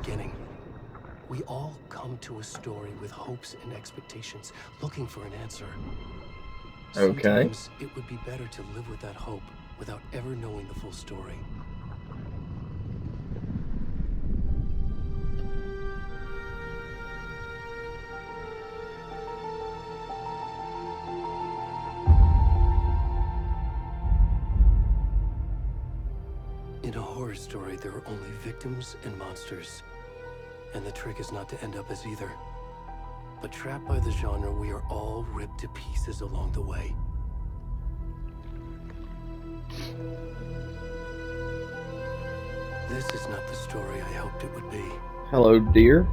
beginning. We all come to a story with hopes and expectations, looking for an answer. Okay. Sometimes it would be better to live with that hope without ever knowing the full story. In a horror story, there are only victims and monsters. And the trick is not to end up as either. But trapped by the genre, we are all ripped to pieces along the way. This is not the story I hoped it would be. Hello, dear.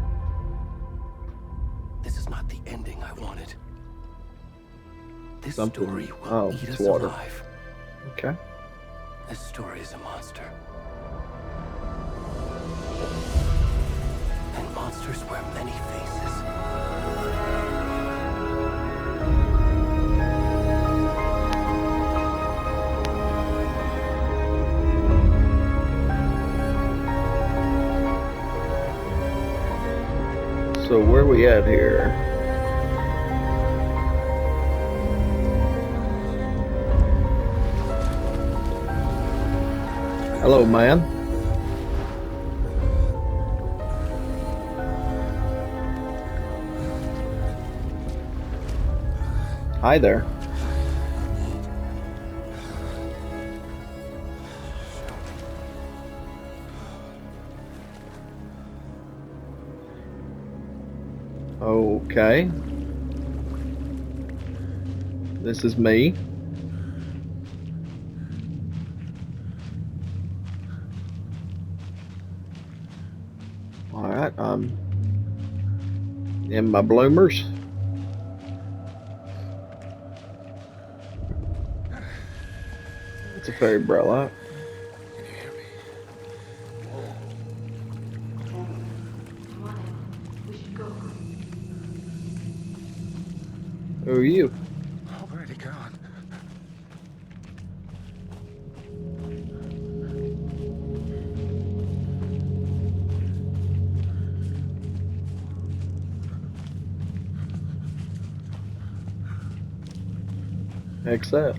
This is not the ending I wanted. This Something. story will Oh, eat it's us water. alive. Okay. This story is a monster. And monsters wear many faces. So where we at here? Hello, man. Hi there. Okay. This is me. Alright, in my bloomers. It's a fairy umbrella. Can you hear me? We should go. Who are you? Already gone. Heck's that?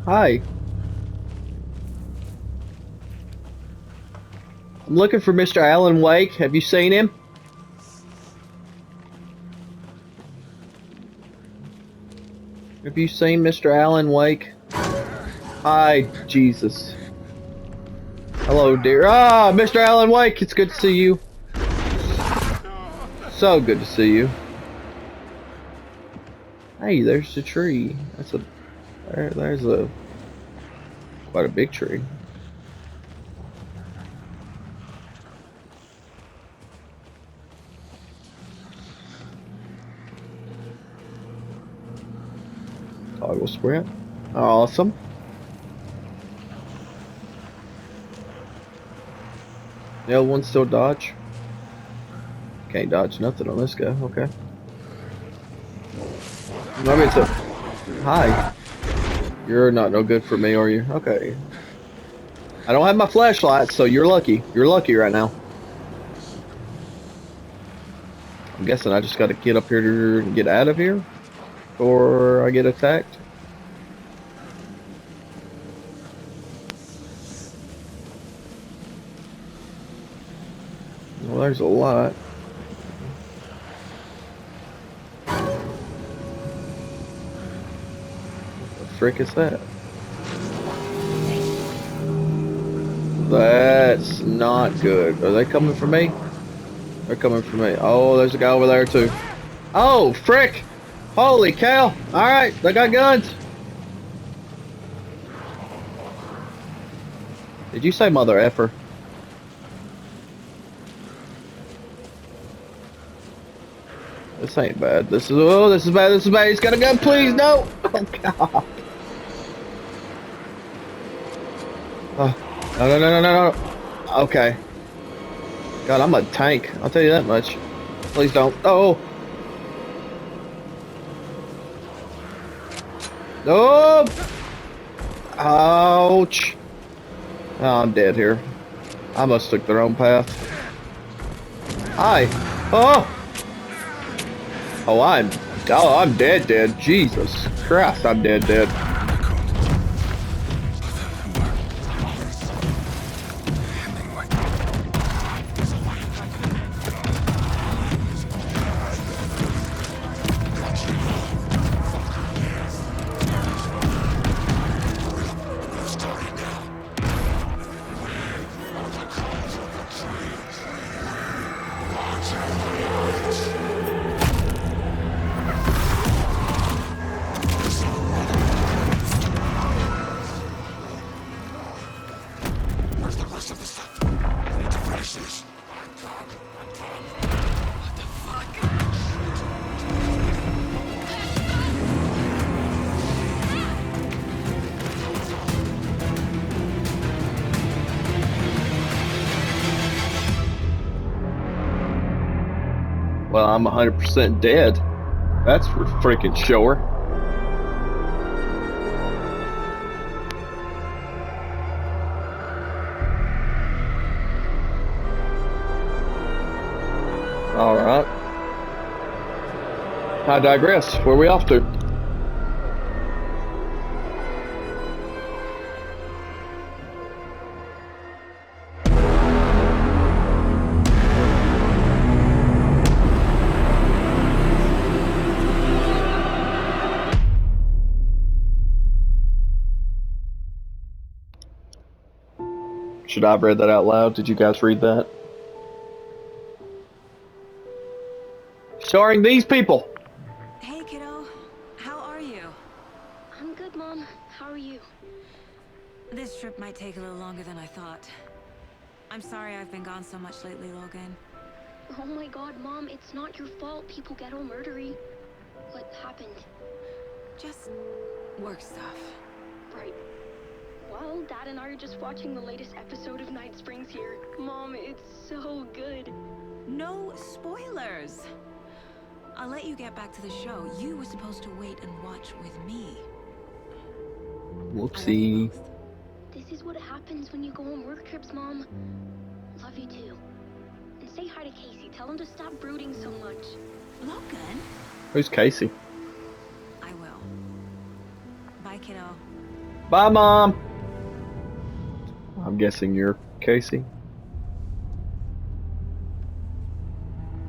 Hi. I'm looking for Mr. Alan Wake. Have you seen him? Have you seen Mr. Alan Wake? Hi, Jesus. Hello, dear. Ah, Mr. Alan Wake, it's good to see you. So good to see you. Hey, there's the tree. That's a there's a quite a big tree. Toggle sprint. Awesome. The other one still dodge. Can't dodge nothing on this guy. Okay. Maybe it's a... Hi. You're not no good for me, are you? Okay. I don't have my flashlight, so you're lucky. You're lucky right now. I'm guessing I just gotta get up here and get out of here before I get attacked. Well, there's a lot. What the frick is that? That's not good. Are they coming for me? They're coming for me. Oh, there's a guy over there too. Oh, frick! Holy cow! Alright, they got guns. Did you say mother effer? This ain't bad. This is bad. This is bad. He's got a gun, please. No. Oh god. Oh, no. Okay. God, I'm a tank. I'll tell you that much. Please don't. Oh. No. Ouch. Oh, I'm dead here. I must took the wrong path. Hi. Oh. I'm dead. Jesus Christ, I'm dead. Where's the rest of the stuff? I need to finish this. What the fuck? Well, I'm 100% dead. That's for freaking sure. Alright. I digress. Where are we off to? Should I have read that out loud? Did you guys read that? Starring these people. Hey, kiddo. How are you? I'm good, Mom. How are you? This trip might take a little longer than I thought. I'm sorry I've been gone so much lately, Logan. Oh my god, Mom, it's not your fault people get all murdery. What happened? Just work stuff. Right. Well, Dad and I are just watching the latest episode of Night Springs here. Mom, it's so good. No spoilers! I'll let you get back to the show. You were supposed to wait and watch with me. I love you Whoopsie. both. This is what happens when you go on work trips, Mom. Love you too. And say hi to Casey. Tell him to stop brooding so much. Logan? Who's Casey? I will. Bye, kiddo. Bye, Mom. I'm guessing you're Casey.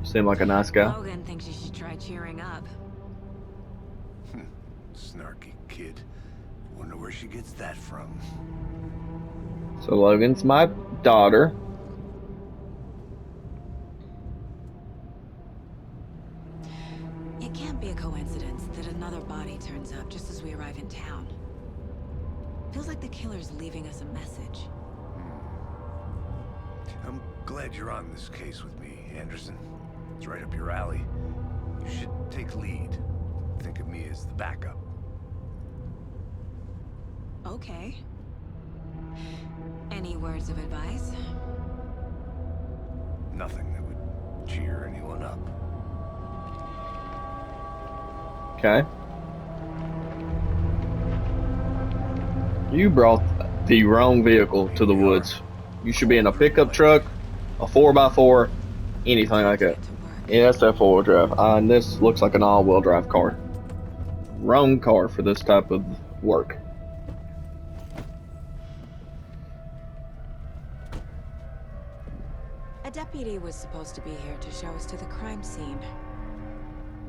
Seem like a nice guy. Logan thinks you should try cheering up. Snarky kid. Wonder where she gets that from. So Logan's my daughter. It can't be a coincidence that another body turns up just as we arrive in town. Feels like the killer's leaving us a message. I'm glad you're on this case with me, Anderson. It's right up your alley. You should take lead. Think of me as the backup. Okay. Any words of advice? Nothing that would cheer anyone up. Okay. You brought the wrong vehicle to the woods. You should be in a pickup truck, a 4x4, anything like that. Get to work. Yeah, that's that four-wheel drive. And this looks like an all-wheel drive car. Wrong car for this type of work. A deputy was supposed to be here to show us to the crime scene.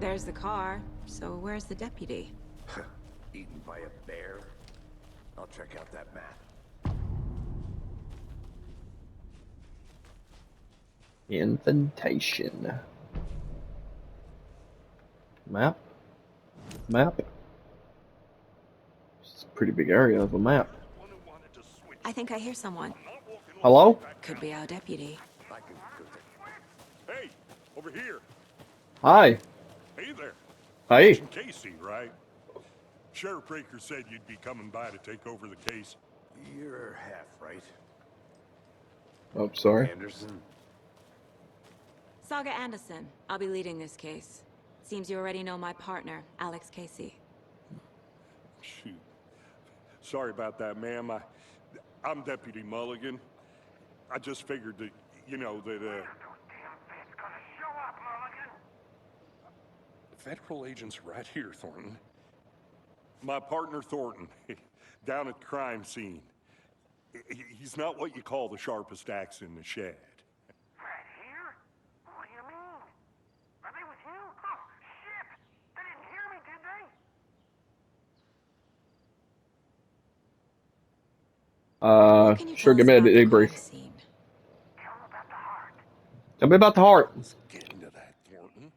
There's the car, so where's the deputy? Eaten by a bear? I'll check out that map. Invitation. Map? Map? It's a pretty big area of a map. I think I hear someone. Hello? Could be our deputy. Hey, over here. Hi. Hey there. Hey. Agent Casey, right? Sheriff Breaker said you'd be coming by to take over the case. You're half right, Oh, sorry. Anderson. Saga Anderson. I'll be leading this case. Seems you already know my partner, Alex Casey. Shoot. Sorry about that, ma'am. I'm Deputy Mulligan. I just figured that, you know, that, Federal agents right here, Thornton. My partner, Thornton, down at the crime scene. He's not what you call the sharpest axe in the shed. Right here? What do you mean? Are they with you? Oh, shit! They didn't hear me, did they? What can you Sure, tell give us me a about the debrief. crime scene? Tell them about the heart. Tell me about the heart. Let's get into that, Thornton.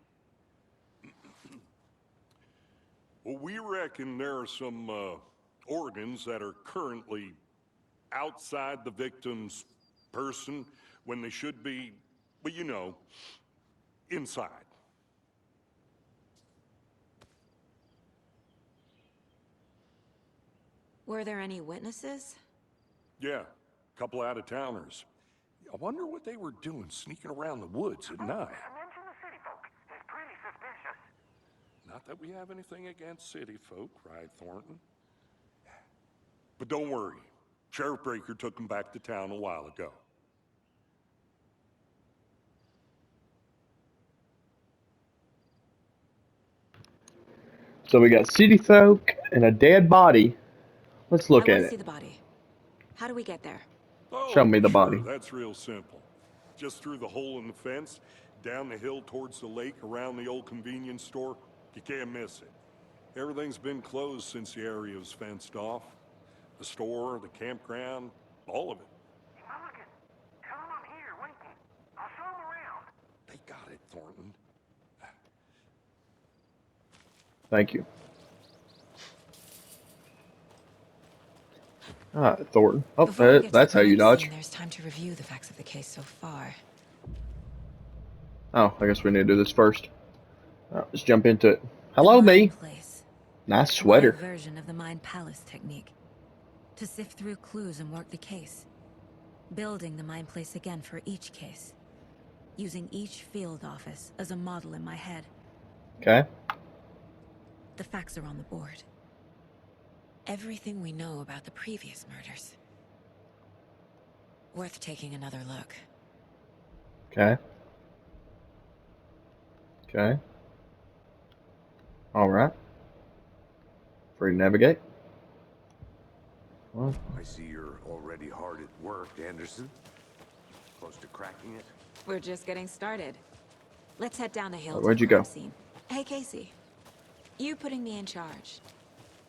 Well, we reckon there are some organs that are currently outside the victim's person when they should be, well, you know, inside. Were there any witnesses? Yeah, a couple out-of-towners. I wonder what they were doing sneaking around the woods at night. Mention the city folk. It's pretty suspicious. Not that we have anything against city folk, cried Thornton. But don't worry. Sheriff Breaker took them back to town a while ago. So we got city folk and a dead body. Let's look I at want to see it. the body. How do we get there? Oh, Show me the sure, body. that's real simple. Just through the hole in the fence, down the hill towards the lake, around the old convenience store. You can't miss it. Everything's been closed since the area was fenced off. The store, the campground, all of it. Mulligan, tell them I'm here, waiting. I'll show them around. They got it, Thornton. Thank you. Ah, Thornton. Oh, Before we get to that's the how you crime dodge. scene, there's time to review the facts of the case so far. Oh, I guess we need to do this first. Let's jump into it. Hello, The me. Mind Place. Nice A sweater. modern version of the Mind Palace technique. To sift through clues and work the case. Building the Mind Place again for each case. Using each field office as a model in my head. Okay. The facts are on the board. Everything we know about the previous murders. Worth taking another look. Okay. Okay. All right. Free to navigate. Well, I see you're already hard at work, Anderson. Close to cracking it? We're just getting started. Let's head down the hill Where'd to you the crime go? scene. Hey, Casey. You putting me in charge.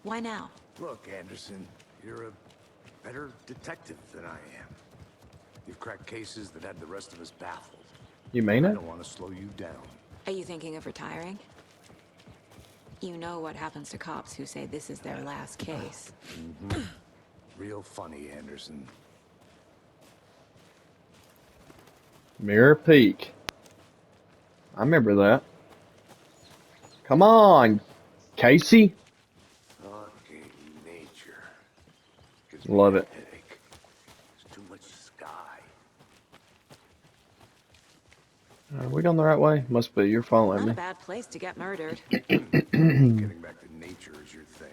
Why now? Look, Anderson, you're a better detective than I am. You've cracked cases that had the rest of us baffled. you mean I it? don't want to slow you down. Are you thinking of retiring? You know what happens to cops who say this is their last case. Real funny, Anderson. Mirror Peak. I remember that. Come on, Casey. Okay, nature. Gives me Love a it. headache. There's too much sky. Are we going the right way? Must be. You're following Not me. a bad place to get murdered. Getting back to nature is your thing.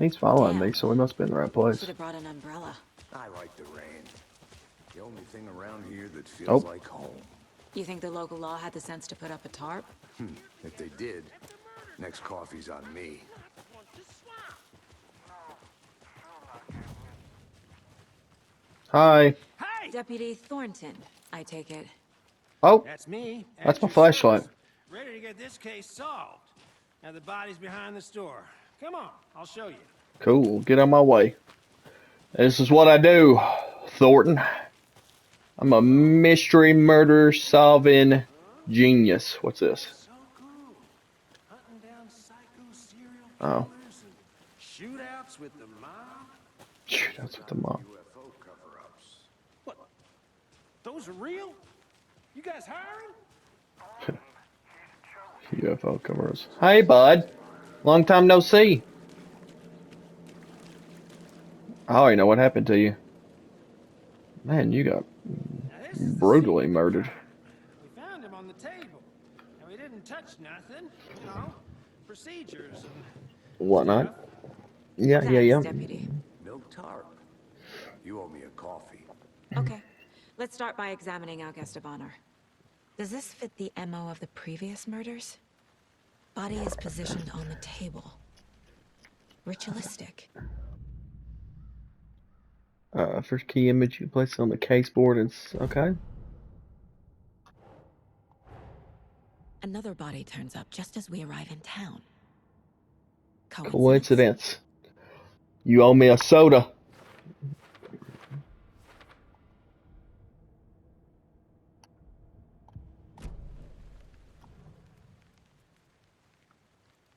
He's following Damn. me, so we must be in the right place. Should have brought an umbrella. I like the rain. The only thing around here that feels Oh. like home. You think the local law had the sense to put up a tarp? If they did, next coffee's on me. Hi. Hey! Deputy Thornton, I take it. Oh, That's me. That's at my your flashlight. service, ready to get this case solved. Now the body's behind the store. Come on, I'll show you. cool. Get on my way. This is what I do, Thornton. I'm a mystery murder solving genius. What's this? So cool. Hunting down psycho serial Oh. killers and shootouts with the mob. Shoot, that's what the mom. UFO cover-ups. What? Those are real? You guys hiring? UFO cameras. Hey, bud. Long time no see. I already know what happened to you. Man, you got Now, this is the brutally scene. murdered. We found him on the table. And we didn't touch nothing. You know, procedures and Whatnot. stuff. Yeah. Thanks, Deputy. Milk tarp. You owe me a coffee. Okay, let's start by examining our guest of honor. Does this fit the MO of the previous murders? Body is positioned on the table. Ritualistic. First key image you place on the caseboard and okay. Another body turns up just as we arrive in town. Coincidence. You owe me a soda.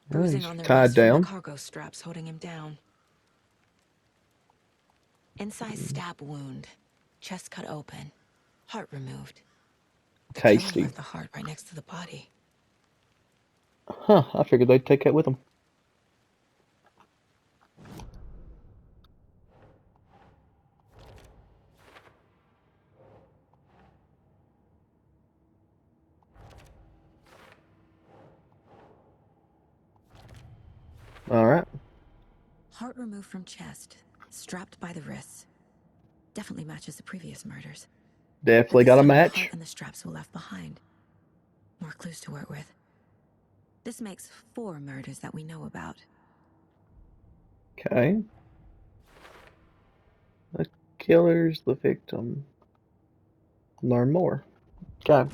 Bruising He's on the tied wrist from the down. cargo straps holding him down. Incised stab wound. Chest cut open. Heart removed. The killer Tasty. left the heart right next to the body. Huh, I figured they'd take that with them. Alright. Heart removed from chest. Strapped by the wrists. Definitely matches the previous murders. Definitely But this got a time the match. heart and the straps were left behind. More clues to work with. This makes 4 murders that we know about. Okay. The killer's the victim. Learn more. Okay.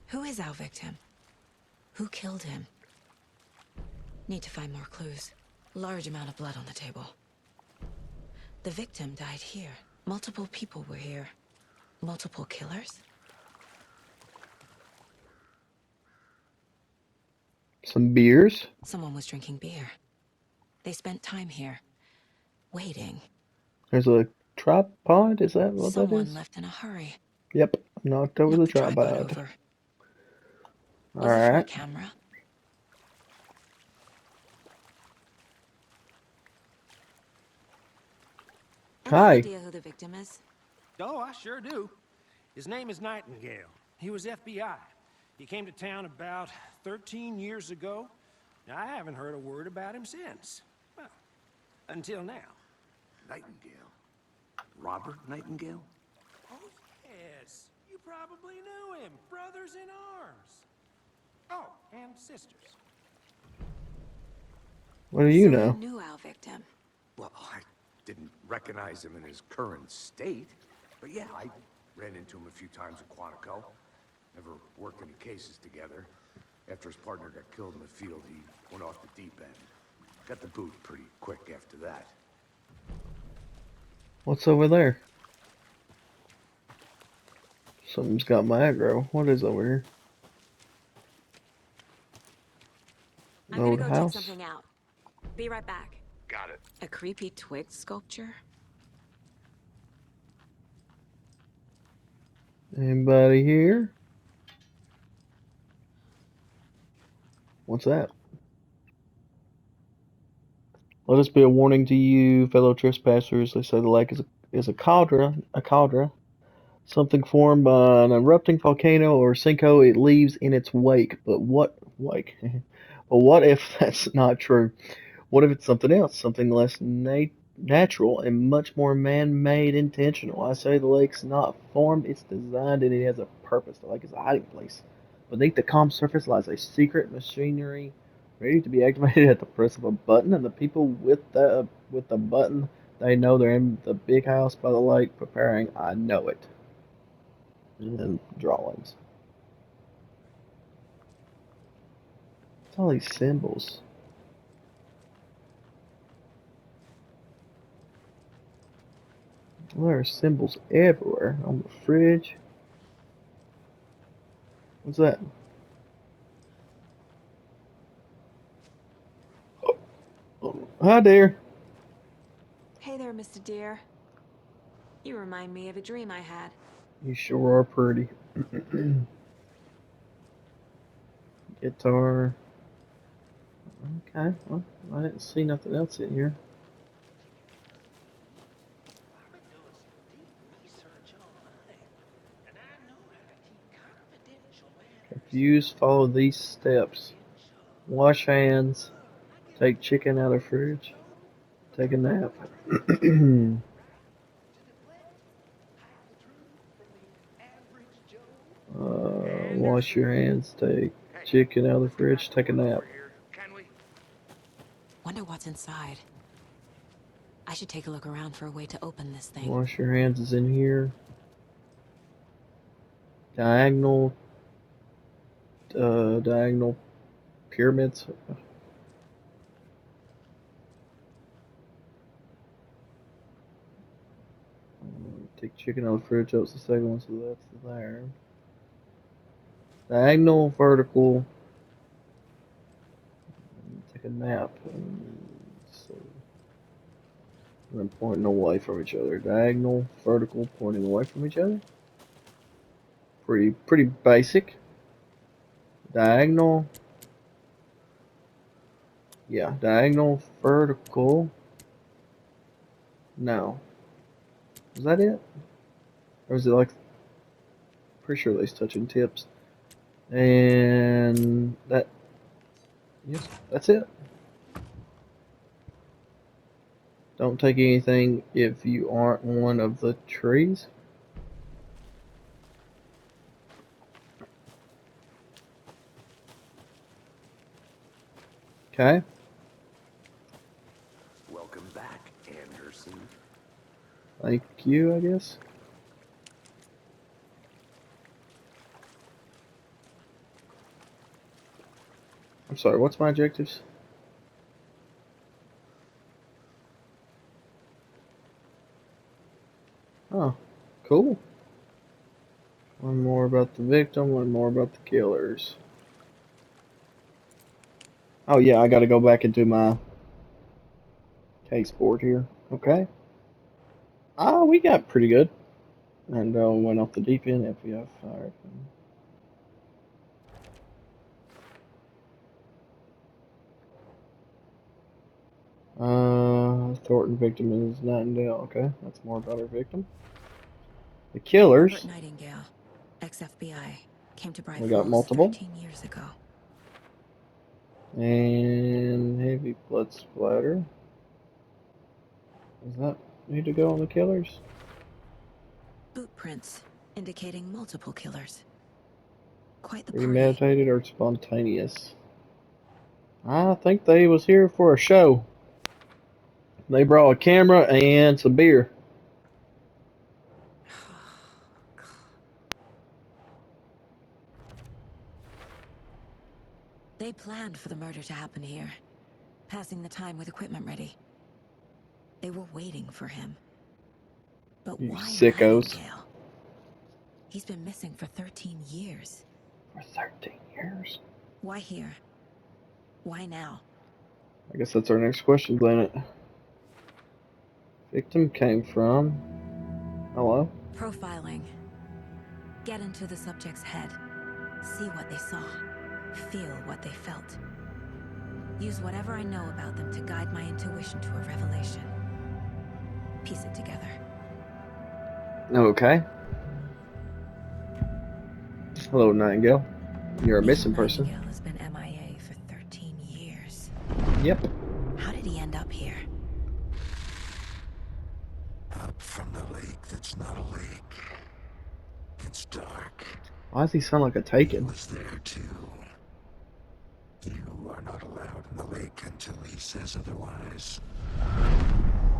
Who is our victim? Who killed him? Need to find more clues. Large amount of blood on the table. The victim died here. Multiple people were here. Multiple killers? Some beers. Someone was drinking beer. They spent time here. Waiting. There's a tripod. Is that what that Someone is? left in a hurry. Yep. Knocked over Knocked the tripod. over. Was it for a Alright. camera? Any Hi. idea who the victim is? Oh, I sure do. His name is Nightingale. He was FBI. He came to town about 13 years ago. Now, I haven't heard a word about him since. Well, until now. Nightingale? Robert Nightingale? Oh, yes. You probably knew him. Brothers in arms. Oh, and sisters. What do you So know? you knew our victim. Well, I didn't recognize him in his current state. But yeah, I ran into him a few times at Quantico. Never worked any cases together. After his partner got killed in the field, he went off the deep end. Got the boot pretty quick after that. What's over there? Something's got my aggro. What is over here? I'm gonna Old go house. check something out. Be right back. Got it. A creepy twig sculpture? Anybody here? What's that? Let us be a warning to you, fellow trespassers. They say the lake is a caldera, something formed by an erupting volcano or sinkhole it leaves in its wake. But what wake? But what if that's not true? What if it's something else, something less natural and much more man-made, intentional? I say the lake's not formed; it's designed, and it has a purpose. The lake is a hiding place. Beneath the calm surface lies a secret machinery ready to be activated at the press of a button, and the people with the button, they know they're in the big house by the lake preparing. I know it. And then drawings. What's all these symbols? Well, there are symbols everywhere. On the fridge. What's that? Oh, hi there. Hey there, Mr. Deer. You remind me of a dream I had. You sure are pretty. Guitar. Okay, well, I didn't see nothing else in here. I've been doing some deep research online, and I know how to keep confidential matters. Confused, follow these steps. Wash hands. Take chicken out of fridge. Take a nap. Wash your hands. Take chicken out of the fridge. Take a nap. Over here, can we? Wonder what's inside. I should take a look around for a way to open this thing. Wash your hands is in here. Diagonal. Diagonal pyramids. Take chicken out of the fridge. That was the second one, so that's there. Diagonal, vertical. Take a nap. So, and then pointing away from each other. Diagonal, vertical, pointing away from each other. Pretty basic. Diagonal. Yeah, diagonal, vertical. No. Is that it? Or is it like... Pretty sure they's touching tips. And that... Yes, that's it. Don't take anything if you aren't one of the trees. Okay. Welcome back, Anderson. Thank you, I guess. I'm sorry, what's my objectives? Oh, cool. Learn more about the victim, learn more about the killers. Oh yeah, I gotta go back into my case board here. Okay. Ah, we got pretty good. And went off the deep end, FBI fired. Thornton victim is Nightingale. Okay, that's more about our victim. The killers. Robert Nightingale, ex-FBI, came to Bright We got Falls multiple. 13 years ago. And heavy blood splatter. Does that need to go on the killers? Boot prints, indicating multiple killers. Quite the party. Premeditated or spontaneous? I think they was here for a show. They brought a camera and some beer. They planned for the murder to happen here, passing the time with equipment ready. They were waiting for him. But You why sickos. Nightingale? He's been missing for 13 years. For 13 years? Why here? Why now? I guess that's our next question, Planet. Victim came from... Hello? Profiling. Get into the subject's head. See what they saw. Feel what they felt. Use whatever I know about them to guide my intuition to a revelation. Piece it together. Okay. Hello, Nightingale. You're a missing person. Nightingale has been MIA for 13 years. Yep. How did he end up here? Up from the lake that's not a lake. It's dark. Why does he sound like a taken? Was there too. You are not allowed in the lake until he says otherwise.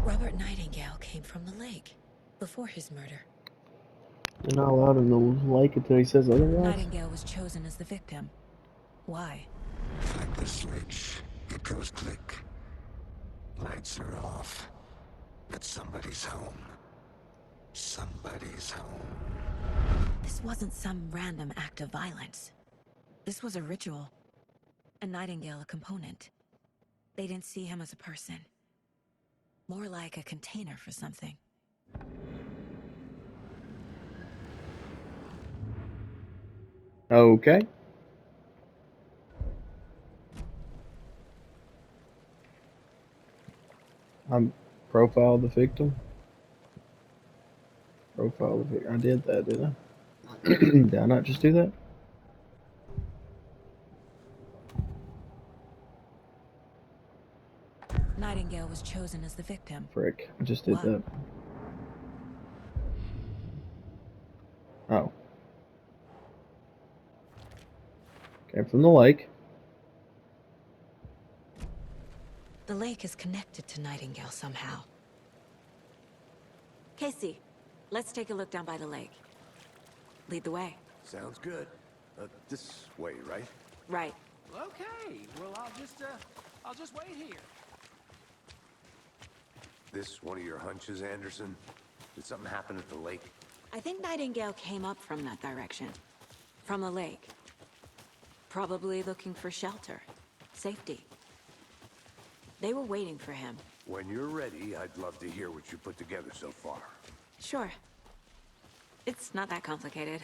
Robert Nightingale came from the lake before his murder. You're not allowed in the lake until he says otherwise? Nightingale was chosen as the victim. Why? Like the switch, it goes click. Lights are off. But somebody's home. Somebody's home. This wasn't some random act of violence. This was a ritual. A Nightingale a component. They didn't see him as a person. More like a container for something. Okay. I'm profile the victim. Profile the victim. I did that, didn't I? Did I not just do that? Nightingale was chosen as the victim. Frick, I just did What? that. Oh. Came from the lake. The lake is connected to Nightingale somehow. Casey, let's take a look down by the lake. Lead the way. Sounds good. This way, right? Right. Okay, well, I'll just wait here. This one of your hunches, Anderson? Did something happen at the lake? I think Nightingale came up from that direction. From the lake. Probably looking for shelter. Safety. They were waiting for him. When you're ready, I'd love to hear what you put together so far. Sure. It's not that complicated.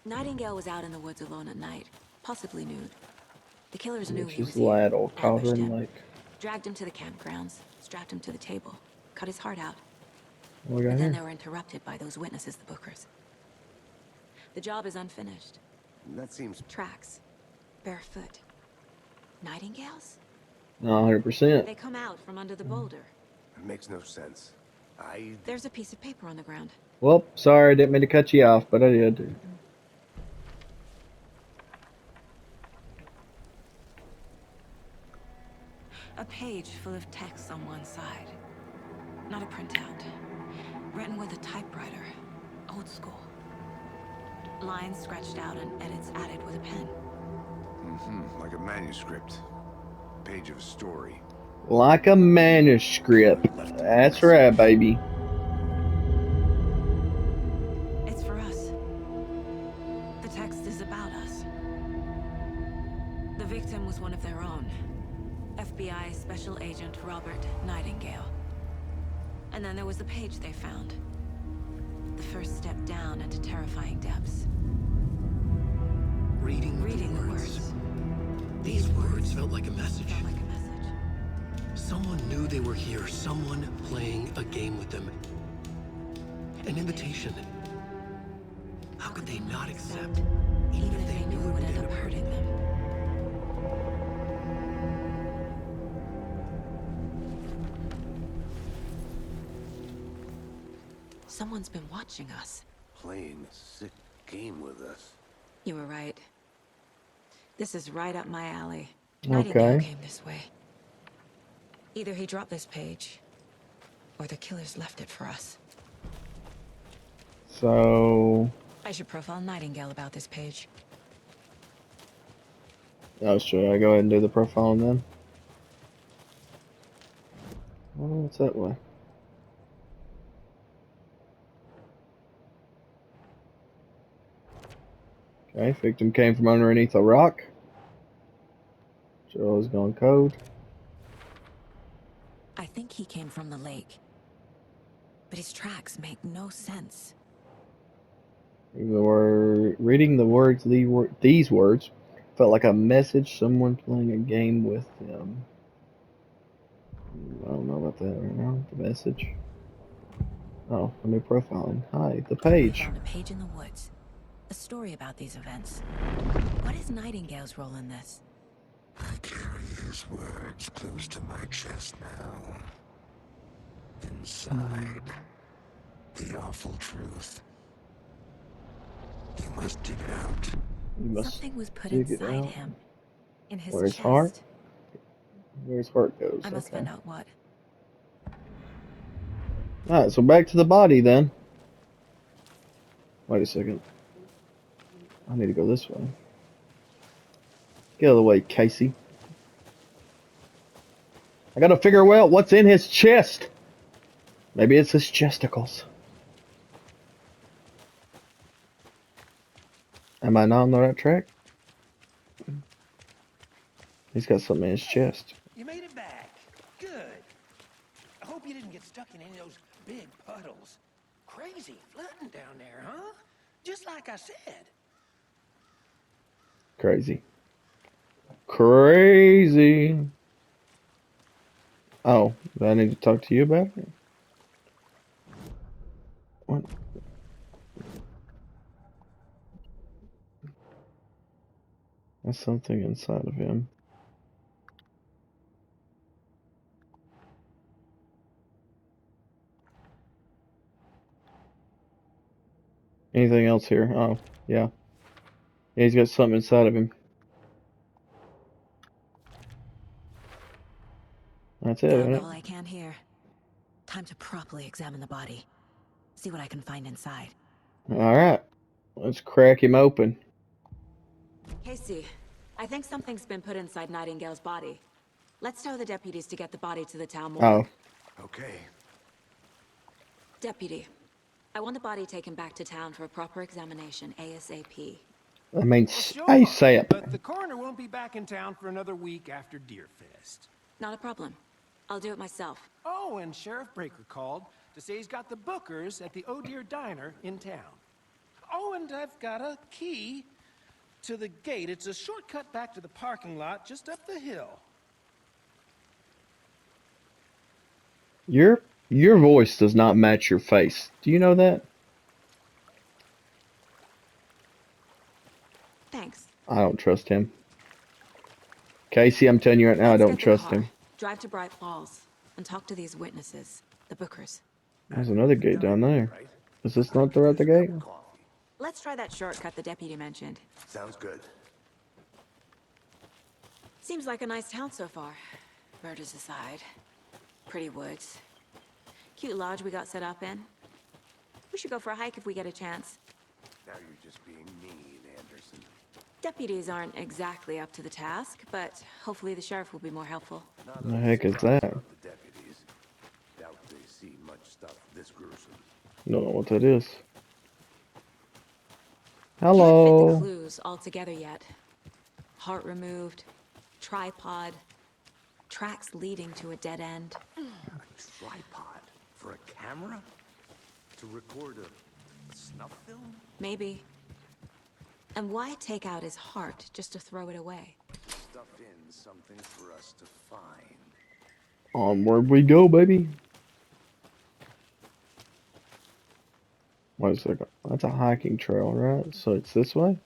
Nightingale was out in the woods alone at night, possibly nude. The killers knew he was She's here, Laddle, ambushed Cauldron him, Lake. dragged him to the campgrounds, strapped him to the table, cut his heart out. What we got And then here? they were interrupted by those witnesses, the Bookers. The job is unfinished. That seems... Tracks. Barefoot. Nightingales? No, 100%. They come out from under the boulder. It makes no sense. There's a piece of paper on the ground. Well, sorry, didn't mean to cut you off, but I did. A page full of text on one side. Not a printout. Written with a typewriter. Old school. Lines scratched out and edits added with a pen. like a manuscript. Page of a story. Like a manuscript. That's right, baby. It's for us. The text is about us. The victim was one of their own. FBI Special Agent Robert Nightingale. And then there was the page they found. The first step down into terrifying depths. Reading the words. These words felt like a message. Felt like a message. Someone knew they were here. Someone playing a game with them. An invitation. How could they not accept? Even if they knew it would end up hurting them. Someone's been watching us. Playing a sick game with us. You were right. This is right up my alley. Okay. Nightingale came this way. Either he dropped this page, or the killers left it for us. So... I should profile Nightingale about this page. Oh, should I go ahead and do the profiling then? Oh, what's that way? Okay, victim came from underneath a rock. Joe is gone code. I think he came from the lake. But his tracks make no sense. Reading the words, these words, felt like a message, someone playing a game with them. I don't know about that right now. The message. Oh, let me profiling. Hi, the We page. found a page in the woods. A story about these events. What is Nightingale's role in this? I carry his words close to my chest now. Inside, the awful truth. You must dig it out. You must Something was put dig it inside out. him. In his Where's chest. heart? Where his heart goes. I must Okay. find out what. Alright, so back to the body then. Wait a second. I need to go this way. Get out of the way, Casey. I gotta figure out what's in his chest. Maybe it's his chesticles. Am I not on the right track? He's got something in his chest. You made it back. Good. I hope you didn't get stuck in any of those big puddles. Crazy flooding down there, huh? Just like I said. Crazy. Crazy. Oh, do I need to talk to you about it? What? There's something inside of him. anything else here. Oh, yeah. Yeah, he's got something inside of him. That's it, Found ain't it? all I can here. Time to properly examine the body. See what I can find inside. Alright. Let's crack him open. Casey, I think something's been put inside Nightingale's body. Let's tell the deputies to get the body to the town morgue. Oh. Okay. Deputy, I want the body taken back to town for a proper examination ASAP. I mean, Sure, ASAP. but the coroner won't be back in town for another week after Deerfest. Not a problem. I'll do it myself. Oh, and Sheriff Breaker called to say he's got the Bookers at the Oh Dear Diner in town. Oh, and I've got a key to the gate. It's a shortcut back to the parking lot just up the hill. Your voice does not match your face. Do you know that? Thanks. I don't trust him. Casey, I'm telling you right now, I Let's don't get the trust car, him. drive to Bright Falls, and talk to these witnesses, the Bookers. There's another gate down there. Right? Is this not the right gate? Coffee. Let's try that shortcut the deputy mentioned. Sounds good. Seems like a nice town so far. Murders aside. Pretty woods. Cute lodge we got set up in. We should go for a hike if we get a chance. Now you're just being mean, Anderson. Deputies aren't exactly up to the task, but hopefully the sheriff will be more helpful. Not The heck is that? about the deputies. Doubt they see much stuff this gruesome. Don't know what that is. Can't fit the Hello. clues all together yet. Heart removed, tripod, tracks leading to a dead end. A tripod for a camera? To record a snuff film? Maybe. And why take out his heart just to throw it away? Stuff in something for us to find. Onward we go, baby. What is that? That's a hiking trail, right? So it's this way?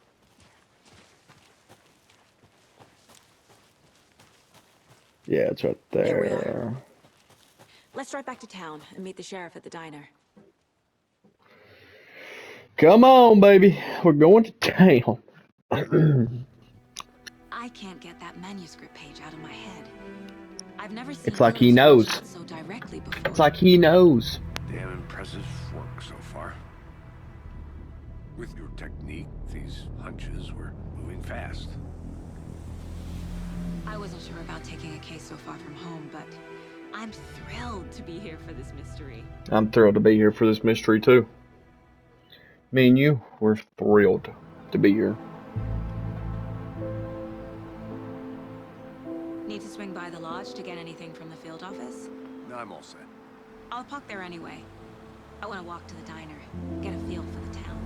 Yeah, it's right Here we there. Let's drive back to town and meet the sheriff at the diner. Come on, baby. We're going to town. I can't get that manuscript page out of my head. I've never seen It's like he illustrations knows. so directly before. It's like he knows. Damn impressive work so far. With your technique, these hunches were moving fast. I wasn't sure about taking a case so far from home, but I'm thrilled to be here for this mystery. I'm thrilled to be here for this mystery, too. Me and you, we're thrilled to be here. Need to swing by the lodge to get anything from the field office? No, I'm all set. I'll park there anyway. I want to walk to the diner, get a feel for the town.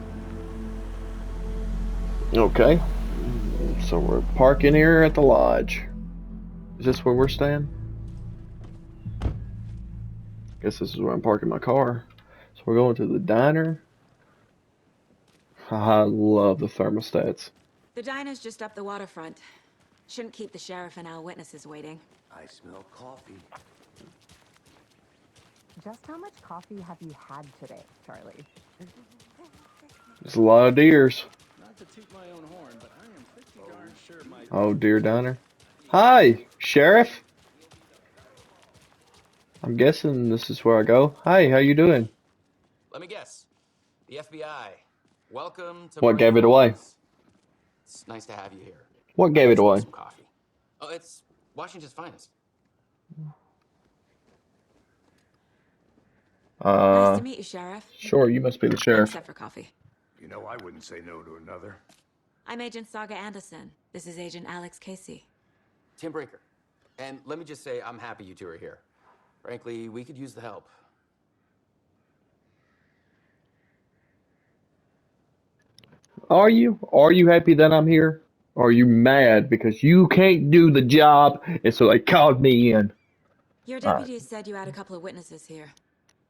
Okay. So we're parking here at the lodge. Is this where we're staying? Guess this is where I'm parking my car. So we're going to the diner. I love the thermostats. The diner's just up the waterfront. Shouldn't keep the sheriff and our witnesses waiting. I smell coffee. Just how much coffee have you had today, Charlie? There's a lot of deers. Not to toot my own horn, but I am pretty darn sure my... Oh, deer diner. Hi, Sheriff. I'm guessing this is where I go. Hi, how you doing? Let me guess. The FBI. Welcome to What Bright gave it away? Falls. It's nice to have you here. What gave it away? Some coffee. Oh, it's Washington's finest. Nice to meet you, Sheriff. Sure, you must be the sheriff. Except for coffee. You know, I wouldn't say no to another. I'm Agent Saga Anderson. This is Agent Alex Casey. Tim Breaker. And let me just say, I'm happy you two are here. Frankly, we could use the help. Are you? Are you happy that I'm here? Or are you mad because you can't do the job and so they called me in? Your deputies said you had a couple of witnesses here.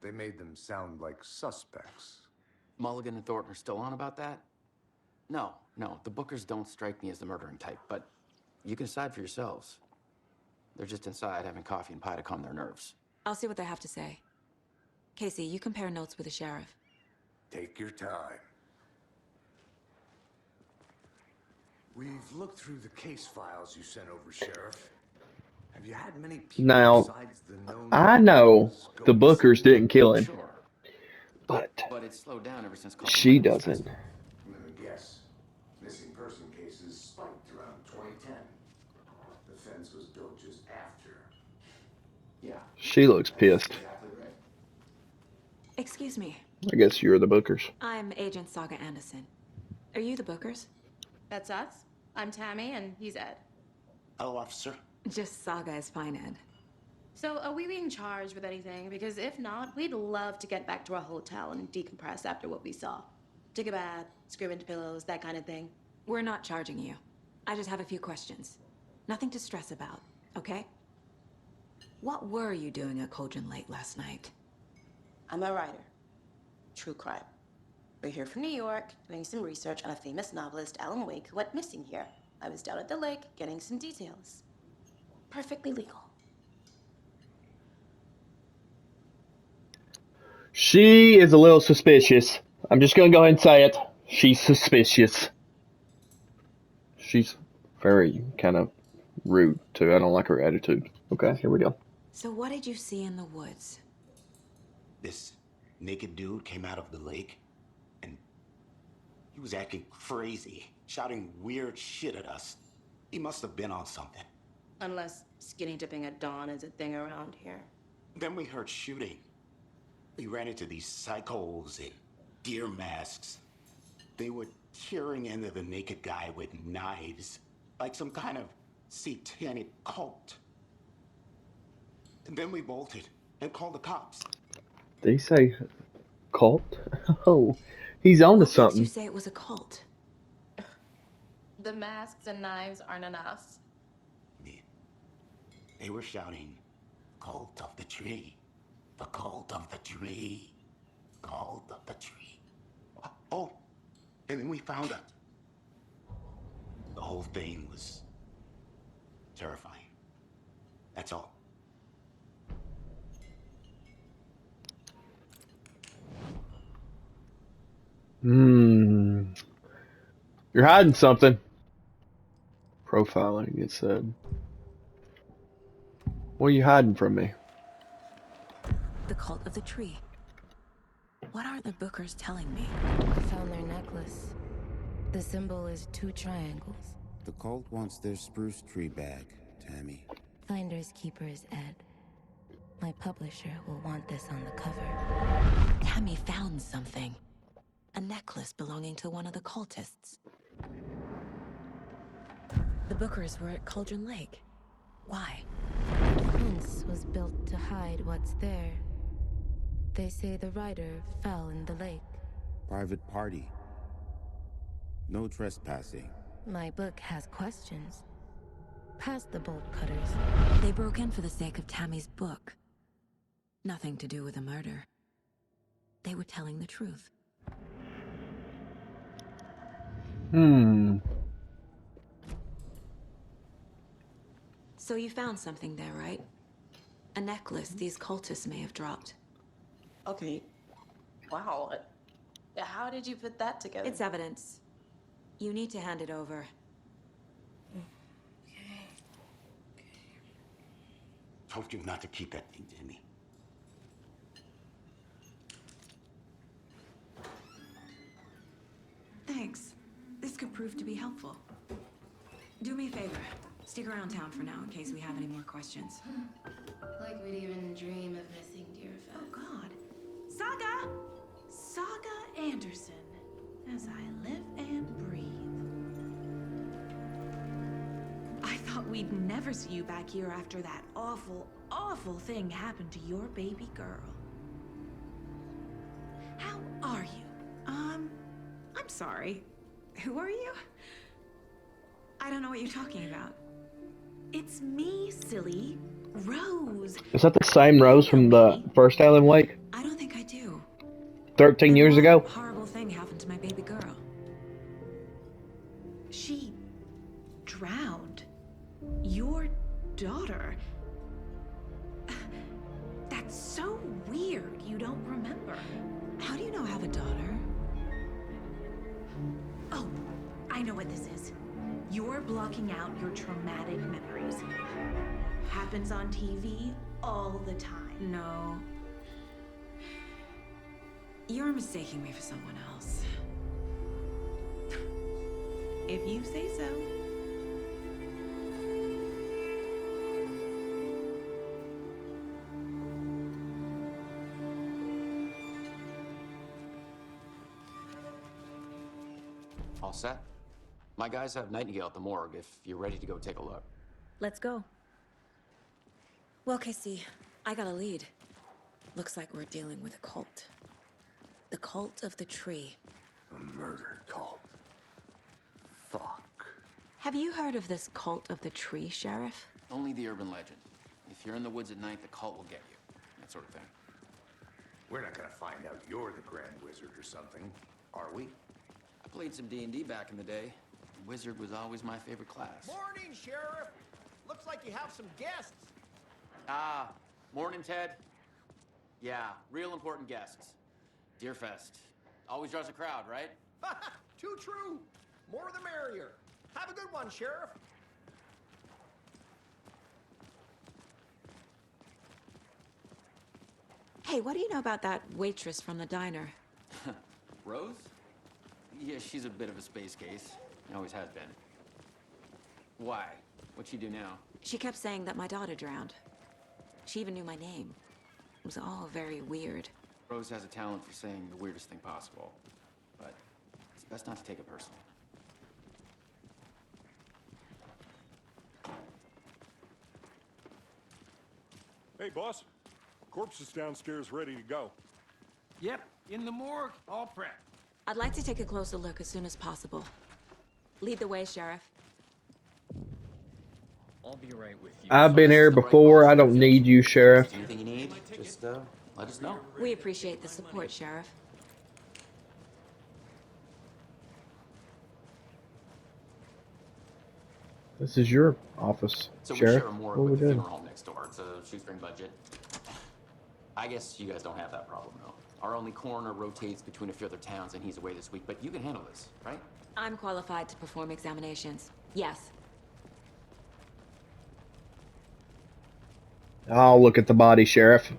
They made them sound like suspects. Mulligan and Thornton are still on about that? No, the Bookers don't strike me as the murdering type, but you can decide for yourselves. They're just inside having coffee and pie to calm their nerves. I'll see what they have to say. Casey, you compare notes with the sheriff. Take your time. We've looked through the case files you sent over, Sheriff. Have you had many people Now, besides the known I know victims go the missing? Bookers didn't kill him, Sure. but But it's slowed down ever since Coffee she went into doesn't. specimen. Let me guess. Missing person cases spiked around 2010. The fence was built just after. Yeah, She looks pissed. exactly right. Excuse me. I guess you're the Bookers. I'm Agent Saga Anderson. Are you the Bookers? That's us. I'm Tammy, and he's Ed. Hello, officer. Just Saga is fine, Ed. So, are we being charged with anything? Because if not, we'd love to get back to our hotel and decompress after what we saw. Take a bath, scream into pillows, that kind of thing. We're not charging you. I just have a few questions. Nothing to stress about, okay? What were you doing at Cauldron Lake last night? I'm a writer. True crime. We're here from New York, doing some research on a famous novelist, Alan Wake, who went missing here. I was down at the lake, getting some details. Perfectly legal. She is a little suspicious. I'm just gonna go ahead and say it. She's suspicious. She's very kind of rude too. I don't like her attitude. Okay, here we go. So what did you see in the woods? This naked dude came out of the lake, and he was acting crazy, shouting weird shit at us. He must have been on something. Unless skinny dipping at dawn is a thing around here. Then we heard shooting. We ran into these psychos in deer masks. They were tearing into the naked guy with knives, like some kind of satanic cult. And then we bolted and called the cops. Did he say cult? Oh, he's on to What makes you something. say it was a cult? The masks and knives aren't enough. They were shouting, "Cult of the tree, the cult of the tree, cult of the tree." Oh, and then we found out. The whole thing was terrifying. That's all. You're hiding something. Profiling, it said. What are you hiding from me? The cult of the tree. What are the Bookers telling me? I found their necklace. The symbol is 2 triangles. The cult wants their spruce tree back, Tammy. Finders keepers, Ed. My publisher will want this on the cover. Tammy found something. A necklace belonging to one of the cultists. The Bookers were at Cauldron Lake. Why? The fence was built to hide what's there. They say the writer fell in the lake. Private party. No trespassing. My book has questions. Past the bolt cutters. They broke in for the sake of Tammy's book. Nothing to do with a murder. They were telling the truth. So you found something there, right? A necklace these cultists may have dropped. Okay. Wow. How did you put that together? It's evidence. You need to hand it over. Told you not to keep that thing, Tammy. Thanks. This could prove to be helpful. Do me a favor. Stick around town for now in case we have any more questions. Like we'd even dream of missing dear friends. Oh, God. Saga! Saga Anderson. As I live and breathe. I thought we'd never see you back here after that awful, awful thing happened to your baby girl. How are you? I'm sorry. Who are you? I don't know what you're talking about. It's me, silly. Rose. Is that the same Rose from the first Alan Wake? I don't think I do. 13 years ago? Horrible thing happened to my baby girl. She drowned. Your daughter. That's so weird you don't remember. How do you know I have a daughter? Oh, I know what this is. You're blocking out your traumatic memories. Happens on TV all the time. No. You're mistaking me for someone else. If you say so. All set? My guys have Nightingale at the morgue if you're ready to go take a look. Let's go. Well, Casey, I got a lead. Looks like we're dealing with a cult. The cult of the tree. A murder cult. Fuck. Have you heard of this cult of the tree, Sheriff? Only the urban legend. If you're in the woods at night, the cult will get you. That sort of thing. We're not gonna find out you're the Grand Wizard or something, are we? I played some D&D back in the day. Wizard was always my favorite class. Morning, Sheriff. Looks like you have some guests. Ah, morning, Ted. Yeah, real important guests. Deerfest. Always draws a crowd, right? Too true. More the merrier. Have a good one, Sheriff. Hey, what do you know about that waitress from the diner? Rose? Yeah, she's a bit of a space case. Always has been. Why? What'd she do now? She kept saying that my daughter drowned. She even knew my name. It was all very weird. Rose has a talent for saying the weirdest thing possible. But it's best not to take it personally. Hey, boss. Corpse is downstairs ready to go. Yep, in the morgue, all prepped. I'd like to take a closer look as soon as possible. Lead the way, Sheriff. I'll be right with you. I've been here before. I don't need you, Sheriff. Anything you need, just let us know. We appreciate the support, Sheriff. This is your office, So Sheriff. we share a morgue What are we with the doing? funeral home next door. It's a shoestring budget. I guess you guys don't have that problem, though. Our only coroner rotates between a few other towns, and he's away this week. But you can handle this, right? I'm qualified to perform examinations. Yes. I'll look at the body, Sheriff.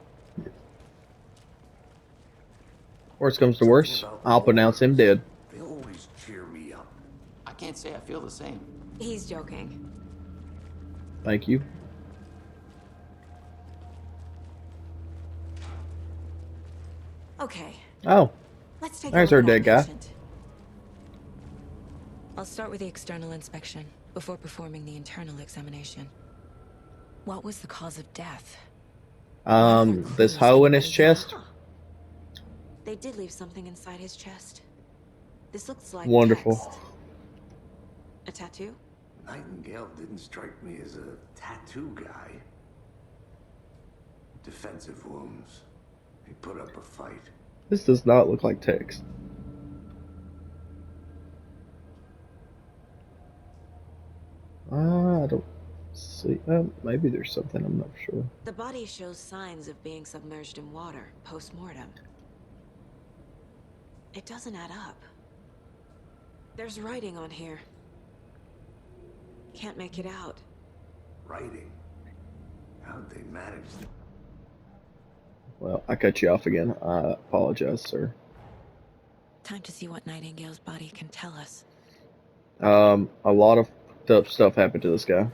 Worst comes to worst, I'll pronounce him dead. They always cheer me up. I can't say I feel the same. He's joking. Thank you. Okay. Oh, Let's take there's a our look at dead guy. patient. I'll start with the external inspection before performing the internal examination. What was the cause of death? This hoe in his chest. They did leave something inside his chest. This looks like Wonderful. text. A tattoo? Nightingale didn't strike me as a tattoo guy. Defensive wounds. He put up a fight. This does not look like text. I don't see. Maybe there's something. I'm not sure. The body shows signs of being submerged in water post-mortem. It doesn't add up. There's writing on here. Can't make it out. Writing? How'd they manage that? Well, I cut you off again. I apologize, sir. Time to see what Nightingale's body can tell us. A lot of tough stuff happened to this guy.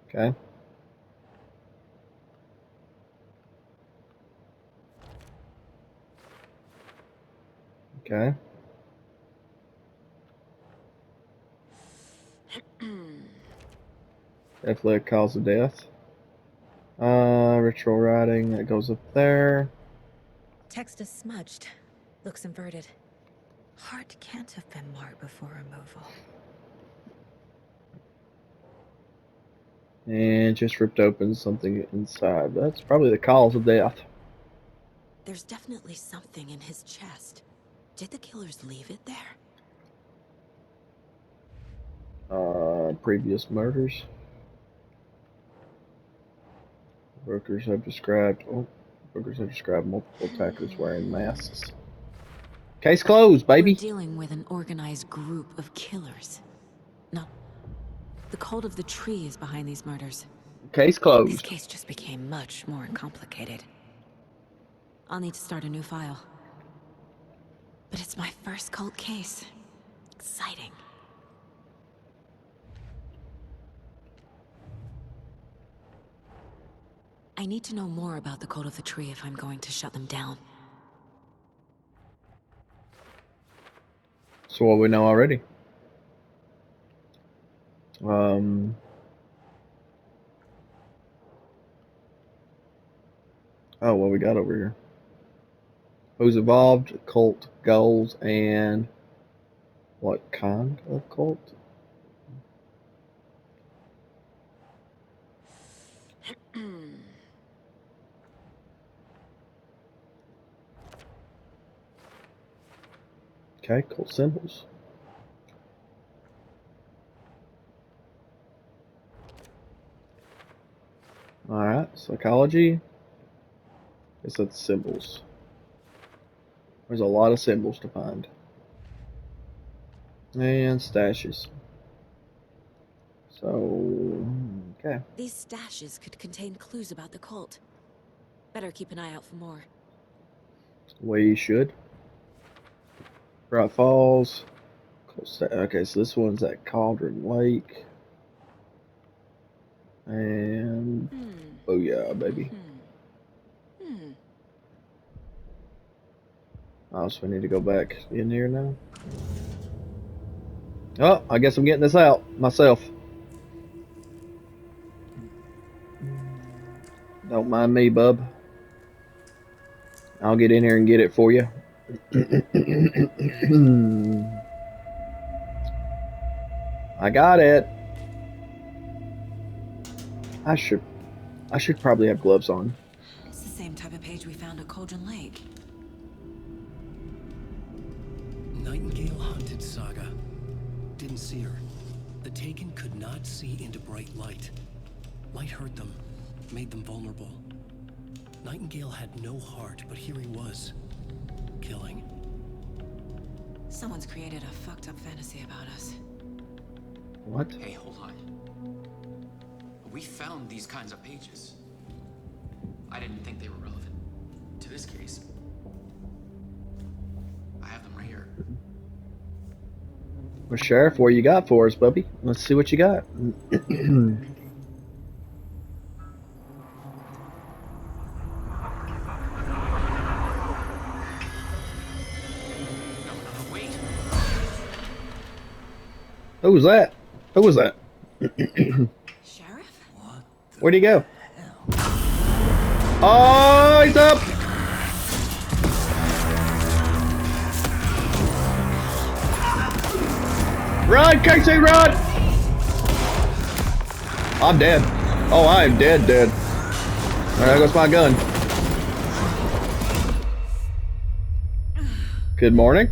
Okay. Okay. Definitely a cause of death. Ritual writing, that goes up there. Text is smudged. Looks inverted. Heart can't have been marked before removal. And just ripped open something inside. That's probably the cause of death. There's definitely something in his chest. Did the killers leave it there? Previous murders. Brokers have described multiple attackers wearing masks. Case closed, baby. We're dealing with an organized group of killers. No. The cult of the tree is behind these murders. Case closed. This case just became much more complicated. I'll need to start a new file. But it's my first cult case. Exciting. I need to know more about the cult of the tree if I'm going to shut them down. So what we know already. Oh, what we got over here? Who's evolved, cult goals, and what kind of cult? Okay, cult symbols. Alright, psychology. Guess that's symbols. There's a lot of symbols to find. And stashes. So, okay. These stashes could contain clues about the cult. Better keep an eye out for more. We should. Bright Falls. Okay, so this one's at Cauldron Lake. And oh yeah, baby. Oh, so we need to go back in here now. Oh, I guess I'm getting this out myself. Don't mind me, bub. I'll get in here and get it for you. I got it. I should probably have gloves on. It's the same type of page we found at Cauldron Lake. Nightingale hunted Saga. Didn't see her. The Taken could not see into bright light. Light hurt them, made them vulnerable. Nightingale had no heart, but here he was, killing. Someone's created a fucked up fantasy about us. What? Hey, hold on. We found these kinds of pages. I didn't think they were relevant to this case. I have them right here. Well, Sheriff, what you got for us, Bubby? Let's see what you got. Who was that? Who was that? Sheriff? Where'd he go? Oh, he's up! Run, Casey, run! I'm dead. Oh, I am dead. Alright, there goes my gun. Good morning.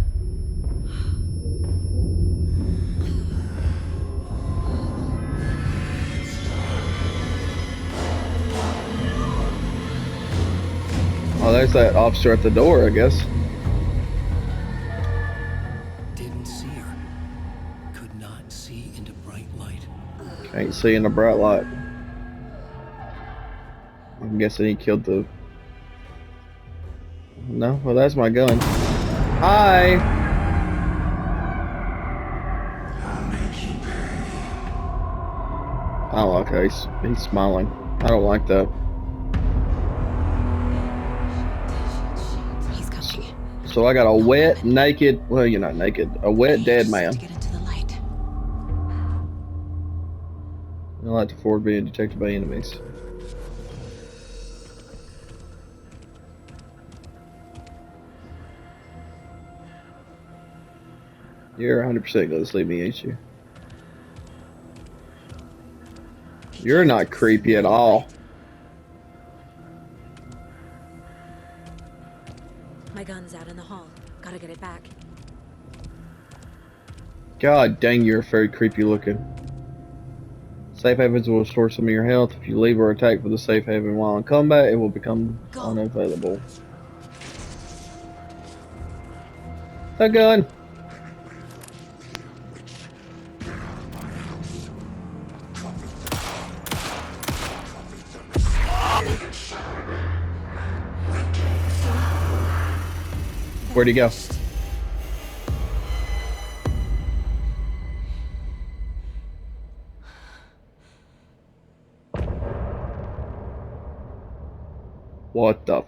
Oh, there's that officer at the door, I guess. Didn't see her. Could not see into bright light. Can't see in the bright light. I'm guessing he killed the... No? Well, that's my gun. Hi! Oh, okay. He's smiling. I don't like that. So I got a wet, naked... Well, you're not naked. A wet, dead man. I like to afford being detected by enemies. You're 100% gonna just leave me, ain't you? You're not creepy at all. My gun's out in the hall. Gotta get it back. God dang, you're very creepy looking. Safe havens will restore some of your health. If you leave or attack for the safe haven while in combat, it will become unavailable. A gun! Where'd he go? What the